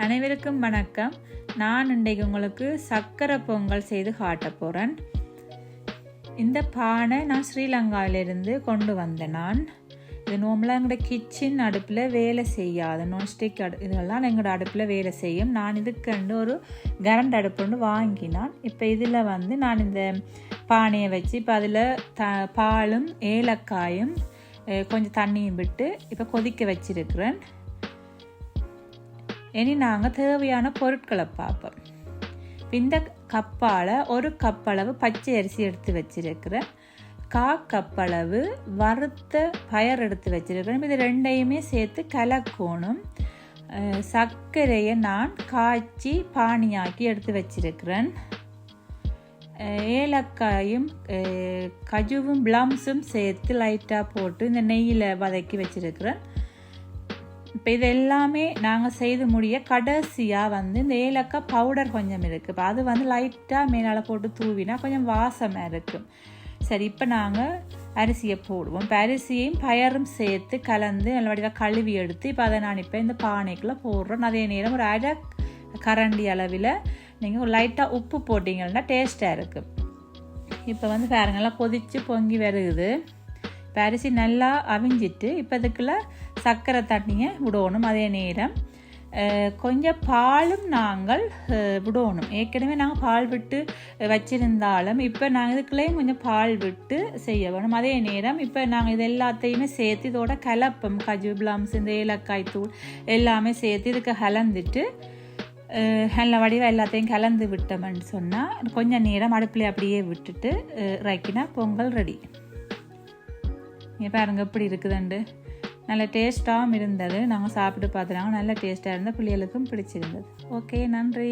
அனைவருக்கும் வணக்கம். நான் இன்றைக்கு உங்களுக்கு சக்கரை பொங்கல் செய்து காட்ட போகிறேன். இந்த பானை நான் ஸ்ரீலங்காவிலிருந்து கொண்டு வந்தேன். நான் இது நார்மலாக எங்களோட கிச்சன் அடுப்பில் வேலை செய்யாது, நான்ஸ்டிக் இதெல்லாம் எங்களோட அடுப்பில் வேலை செய்யும். நான் இதுக்கண்டு ஒரு கரண்ட் அடுப்பு ஒன்று வாங்கினான். இப்போ இதில் நான் இந்த பானையை வச்சு இப்போ அதில் பாலும் ஏலக்காயும் கொஞ்சம் தண்ணியும் விட்டு இப்போ கொதிக்க வச்சிருக்கிறேன். இனி நாங்கள் தேவையான பொருட்களை பார்ப்போம். இந்த கப்பால் ஒரு கப்பளவு பச்சை அரிசி எடுத்து வச்சிருக்கிறேன், கப்பளவு வறுத்த பயர் எடுத்து வச்சிருக்கிறேன். இது ரெண்டையுமே சேர்த்து கலக்கணும். சர்க்கரையை நான் காய்ச்சி பானியாக்கி எடுத்து வச்சிருக்கிறேன். ஏலக்காயும் கஜுவும் பிளம்ஸும் சேர்த்து லைட்டாக போட்டு இந்த நெய்யில் வதக்கி வச்சிருக்கிறேன். இப்போ இது எல்லாமே நாங்கள் செய்து முடிய கடைசியாக இந்த ஏலக்காய் பவுடர் கொஞ்சம் இருக்குது. இப்போ அது லைட்டாக மேலால் போட்டு தூவினா கொஞ்சம் வாசமாக இருக்கும். சரி, இப்போ நாங்கள் அரிசியை போடுவோம். இப்போ அரிசியையும் பயரும் சேர்த்து கலந்து நல்ல வடிவாக கழுவி எடுத்து இப்போ அதை நான் இப்போ இந்த பானைக்குள்ளே போடுறோம். அதே நேரம் ஒரு அரை கரண்டி அளவில் நீங்கள் ஒரு லைட்டாக உப்பு போட்டிங்கன்னா டேஸ்ட்டாக இருக்கும். இப்போ பாருங்கள்லாம் கொதித்து பொங்கி வருகுது. இப்போ அரிசி நல்லா அவிஞ்சிட்டு இப்போ இதுக்குள்ள சர்க்கரை தண்ணியை விடணும். அதே நேரம் கொஞ்சம் பாலும் நாங்கள் விடணும். ஏற்கனவே நாங்கள் பால் விட்டு வச்சிருந்தாலும் இப்போ நாங்கள் இதுக்குள்ளேயும் கொஞ்சம் பால் விட்டு செய்ய வேணும். அதே நேரம் இப்போ நாங்கள் இது எல்லாத்தையுமே சேர்த்து இதோட கலப்பம், கஜு பிளம்ஸ் இந்த ஏலக்காய் தூள் எல்லாமே சேர்த்து இதுக்கு கலந்துட்டு நல்ல வடிவாக எல்லாத்தையும் கலந்து விட்டோம்னு சொன்னால் கொஞ்சம் நேரம் அடுப்பில் அப்படியே விட்டுட்டு இறக்கினா பொங்கல் ரெடி. பாருங்க எப்படி இருக்குதுண்டு. நல்ல டேஸ்ட்டாகவும் இருந்தது. நாங்கள் சாப்பிட்டு பார்த்துனாங்க, நல்ல டேஸ்ட்டாக இருந்தால் பிள்ளைகளுக்கும் பிடிச்சிருந்தது. ஓகே, நன்றி.